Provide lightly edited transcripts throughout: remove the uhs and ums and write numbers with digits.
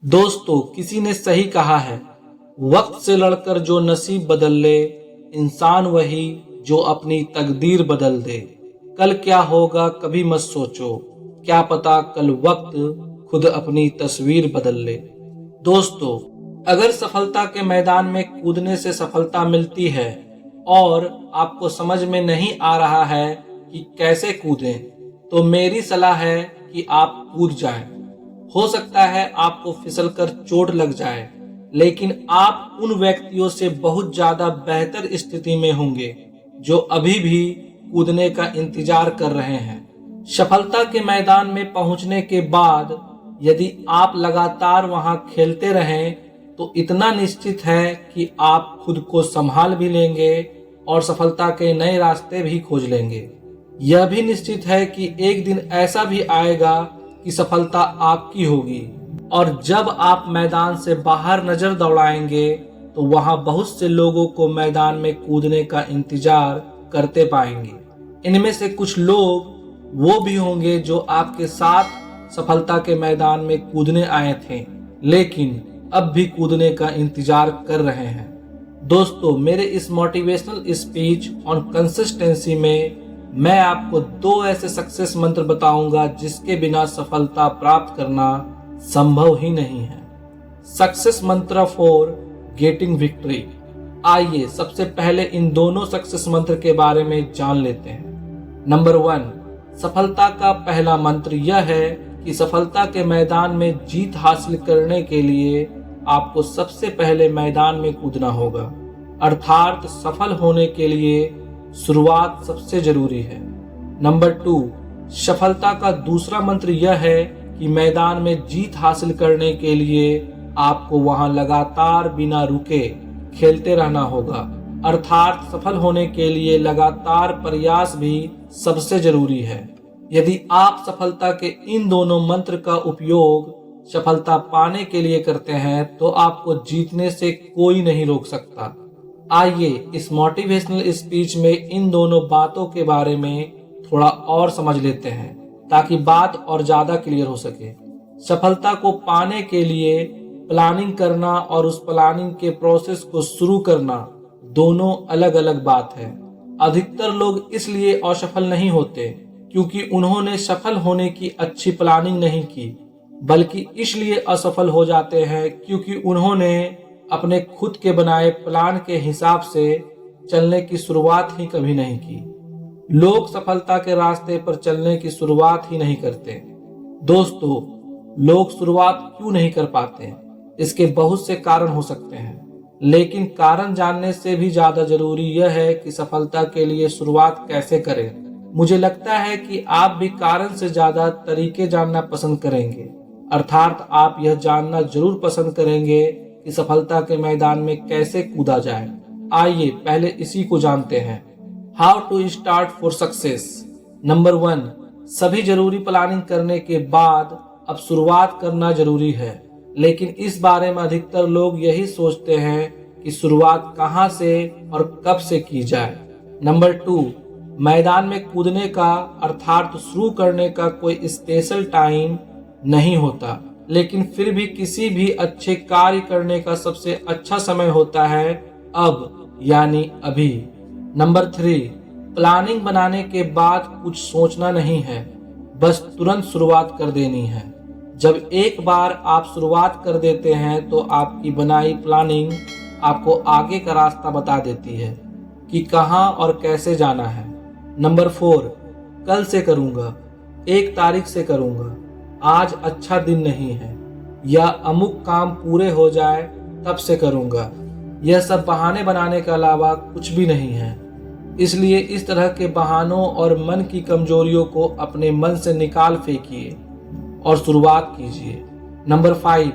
दोस्तों, किसी ने सही कहा है, वक्त से लड़कर जो नसीब बदल ले, इंसान वही जो अपनी तकदीर बदल दे। कल क्या होगा कभी मत सोचो, क्या पता कल वक्त खुद अपनी तस्वीर बदल ले। दोस्तों, अगर सफलता के मैदान में कूदने से सफलता मिलती है और आपको समझ में नहीं आ रहा है कि कैसे कूदें, तो मेरी सलाह है कि आप कूद जाएं। हो सकता है आपको फिसलकर चोट लग जाए, लेकिन आप उन व्यक्तियों से बहुत ज्यादा बेहतर स्थिति में होंगे जो अभी भी कूदने का इंतजार कर रहे हैं। सफलता के मैदान में पहुंचने के बाद यदि आप लगातार वहां खेलते रहें, तो इतना निश्चित है कि आप खुद को संभाल भी लेंगे और सफलता के नए रास्ते भी खोज लेंगे। यह भी निश्चित है कि एक दिन ऐसा भी आएगा कि सफलता आपकी होगी, और जब आप मैदान से बाहर नजर दौड़ाएंगे तो वहां बहुत से लोगों को मैदान में कूदने का इंतजार करते पाएंगे। इनमें से कुछ लोग वो भी होंगे जो आपके साथ सफलता के मैदान में कूदने आए थे, लेकिन अब भी कूदने का इंतजार कर रहे हैं। दोस्तों, मेरे इस मोटिवेशनल स्पीच ऑन कंसिस्टेंसी में मैं आपको 2 ऐसे सक्सेस मंत्र बताऊंगा जिसके बिना सफलता प्राप्त करना संभव ही नहीं है। सक्सेस मंत्र फॉर गेटिंग विक्ट्री। आइए सबसे पहले इन दोनों सक्सेस मंत्र के बारे में जान लेते हैं। नंबर 1, सफलता का पहला मंत्र यह है कि सफलता के मैदान में जीत हासिल करने के लिए आपको सबसे पहले मैदान में कूदना होगा। अर्थात सफल होने के लिए शुरुआत सबसे जरूरी है। नंबर 2, सफलता का दूसरा मंत्र यह है कि मैदान में जीत हासिल करने के लिए आपको वहां लगातार बिना रुके खेलते रहना होगा। अर्थात सफल होने के लिए लगातार प्रयास भी सबसे जरूरी है। यदि आप सफलता के इन दोनों मंत्र का उपयोग सफलता पाने के लिए करते हैं, तो आपको जीतने से कोई नहीं रोक सकता। आइए इस मोटिवेशनल स्पीच में इन दोनों बातों के बारे में थोड़ा और समझ लेते हैं, ताकि बात और ज्यादा क्लियर हो सके। सफलता को पाने के लिए प्लानिंग करना और उस प्लानिंग के प्रोसेस को शुरू करना दोनों अलग अलग बात है। अधिकतर लोग इसलिए असफल नहीं होते क्योंकि उन्होंने सफल होने की अच्छी प्लानिंग नहीं की, बल्कि इसलिए असफल हो जाते हैं क्योंकि उन्होंने अपने खुद के बनाए प्लान के हिसाब से चलने की शुरुआत ही कभी नहीं की। लोग सफलता के रास्ते पर चलने की शुरुआत ही नहीं करते। दोस्तों, लोग शुरुआत क्यों नहीं कर पाते? इसके बहुत से कारण हो सकते हैं, लेकिन कारण जानने से भी ज्यादा जरूरी यह है कि सफलता के लिए शुरुआत कैसे करें। मुझे लगता है कि आप भी कारण से ज्यादा तरीके जानना पसंद करेंगे। अर्थात आप यह जानना जरूर पसंद करेंगे कि सफलता के मैदान में कैसे कूदा जाए। आइए पहले इसी को जानते हैं। How to start for success. Number 1, सभी जरूरी प्लानिंग करने के बाद अब शुरुआत करना जरूरी है, लेकिन इस बारे में अधिकतर लोग यही सोचते हैं कि शुरुआत कहां से और कब से की जाए। नंबर 2, मैदान में कूदने का अर्थात शुरू करने का कोई स्पेशल टाइम नहीं होता, लेकिन फिर भी किसी भी अच्छे कार्य करने का सबसे अच्छा समय होता है अब, यानी अभी। नंबर 3, प्लानिंग बनाने के बाद कुछ सोचना नहीं है, बस तुरंत शुरुआत कर देनी है। जब एक बार आप शुरुआत कर देते हैं तो आपकी बनाई प्लानिंग आपको आगे का रास्ता बता देती है कि कहां और कैसे जाना है। नंबर 4, कल से करूंगा, 1 तारीख से करूंगा, आज अच्छा दिन नहीं है, या अमुक काम पूरे हो जाए तब से करूंगा। यह सब बहाने बनाने के अलावा कुछ भी नहीं है। इसलिए इस तरह के बहानों और मन की कमजोरियों को अपने मन से निकाल फेंकिए और शुरुआत कीजिए। नंबर 5,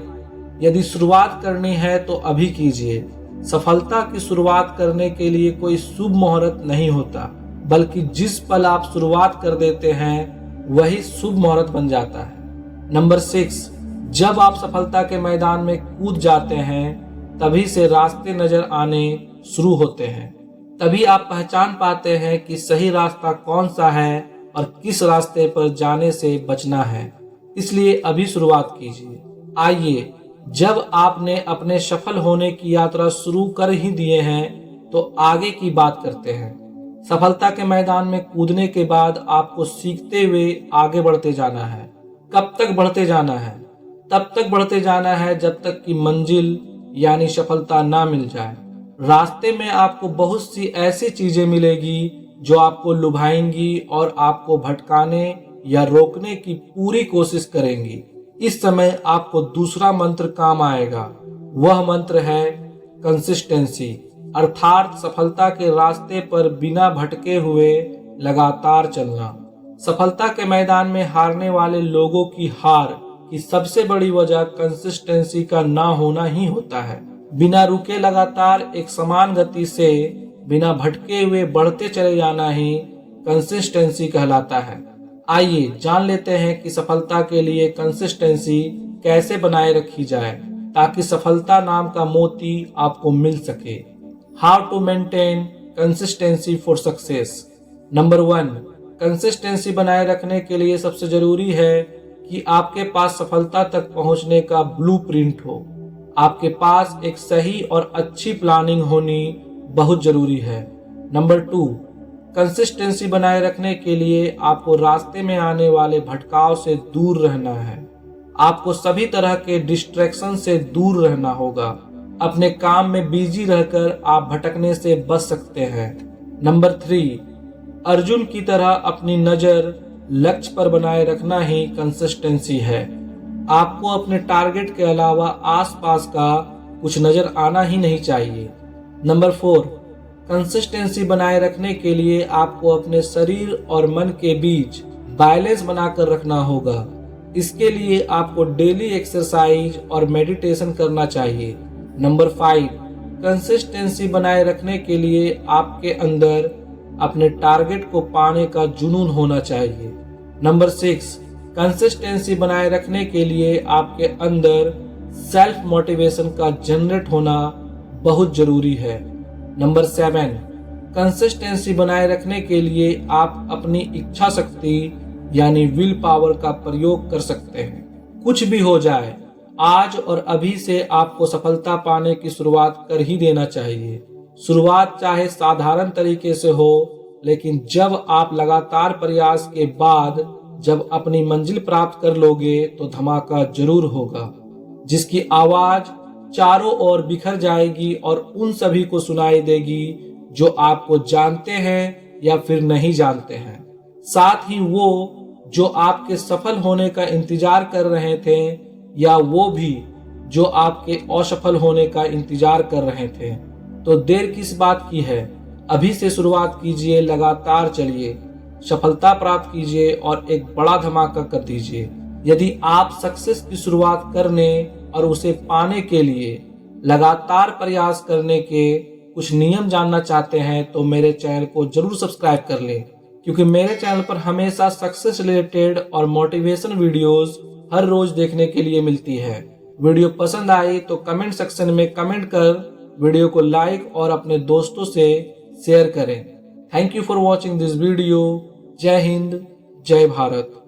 यदि शुरुआत करनी है तो अभी कीजिए। सफलता की शुरुआत करने के लिए कोई शुभ मुहूर्त नहीं होता, बल्कि जिस पल आप शुरुआत कर देते हैं वही शुभ मुहूर्त बन जाता है। नंबर 6, जब आप सफलता के मैदान में कूद जाते हैं तभी से रास्ते नजर आने शुरू होते हैं। तभी आप पहचान पाते हैं कि सही रास्ता कौन सा है और किस रास्ते पर जाने से बचना है। इसलिए अभी शुरुआत कीजिए। आइए जब आपने अपने सफल होने की यात्रा शुरू कर ही दिए हैं तो आगे की बात करते हैं। सफलता के मैदान में कूदने के बाद आपको सीखते हुए आगे बढ़ते जाना है। कब तक बढ़ते जाना है? तब तक बढ़ते जाना है जब तक कि मंजिल यानी सफलता ना मिल जाए। रास्ते में आपको बहुत सी ऐसी चीजें मिलेगी जो आपको लुभाएंगी और आपको भटकाने या रोकने की पूरी कोशिश करेंगी। इस समय आपको दूसरा मंत्र काम आएगा। वह मंत्र है कंसिस्टेंसी, अर्थात सफलता के रास्ते पर बिना भटके हुए लगातार चलना। सफलता के मैदान में हारने वाले लोगों की हार की सबसे बड़ी वजह कंसिस्टेंसी का ना होना ही होता है। बिना रुके लगातार एक समान गति से बिना भटके हुए बढ़ते चले जाना ही कंसिस्टेंसी कहलाता है। आइए जान लेते हैं कि सफलता के लिए कंसिस्टेंसी कैसे बनाए रखी जाए ताकि सफलता नाम का मोती आपको मिल सके। How to maintain consistency for success. Number 1, consistency बनाए रखने के लिए सबसे जरूरी है कि आपके पास सफलता तक पहुंचने का ब्लूप्रिंट हो। आपके पास एक सही और अच्छी प्लानिंग होनी बहुत जरूरी है। नंबर 2, कंसिस्टेंसी बनाए रखने के लिए आपको रास्ते में आने वाले भटकाव से दूर रहना है। आपको सभी तरह के डिस्ट्रैक्शन से दूर रहना होगा। अपने काम में बिजी रहकर आप भटकने से बच सकते हैं। नंबर 3, अर्जुन की तरह अपनी नजर लक्ष्य पर बनाए रखना ही कंसिस्टेंसी है। आपको अपने टारगेट के अलावा आसपास का कुछ नजर आना ही नहीं चाहिए। नंबर 4, कंसिस्टेंसी बनाए रखने के लिए आपको अपने शरीर और मन के बीच बैलेंस बनाकर रखना होगा। इसके लिए आपको डेली एक्सरसाइज और मेडिटेशन करना चाहिए। नंबर 5, कंसिस्टेंसी बनाए रखने के लिए आपके अंदर अपने टारगेट को पाने का जुनून होना चाहिए। नंबर 6, कंसिस्टेंसी बनाए रखने के लिए आपके अंदर सेल्फ मोटिवेशन का जनरेट होना बहुत जरूरी है। नंबर 7, कंसिस्टेंसी बनाए रखने के लिए आप अपनी इच्छा शक्ति यानी विल पावर का प्रयोग कर सकते हैं। कुछ भी हो जाए, आज और अभी से आपको सफलता पाने की शुरुआत कर ही देना चाहिए। शुरुआत चाहे साधारण तरीके से हो, लेकिन जब आप लगातार प्रयास के बाद जब अपनी मंजिल प्राप्त कर लोगे तो धमाका जरूर होगा, जिसकी आवाज चारों ओर बिखर जाएगी और उन सभी को सुनाई देगी जो आपको जानते हैं या फिर नहीं जानते हैं। साथ ही वो जो आपके सफल होने का इंतजार कर रहे थे या वो भी जो आपके असफल होने का इंतजार कर रहे थे। तो देर किस बात की है, अभी से शुरुआत कीजिए, लगातार चलिए, सफलता प्राप्त कीजिए और एक बड़ा धमाका कर दीजिए। यदि आप सक्सेस की शुरुआत करने और उसे पाने के लिए लगातार प्रयास करने के कुछ नियम जानना चाहते हैं तो मेरे चैनल को जरूर सब्सक्राइब कर लें, क्योंकि मेरे चैनल पर हमेशा सक्सेस रिलेटेड और मोटिवेशन वीडियोस हर रोज देखने के लिए मिलती है। वीडियो पसंद आई तो कमेंट सेक्शन में कमेंट कर वीडियो को लाइक और अपने दोस्तों से शेयर करें। Thank you for watching this video. जय हिंद, जय भारत।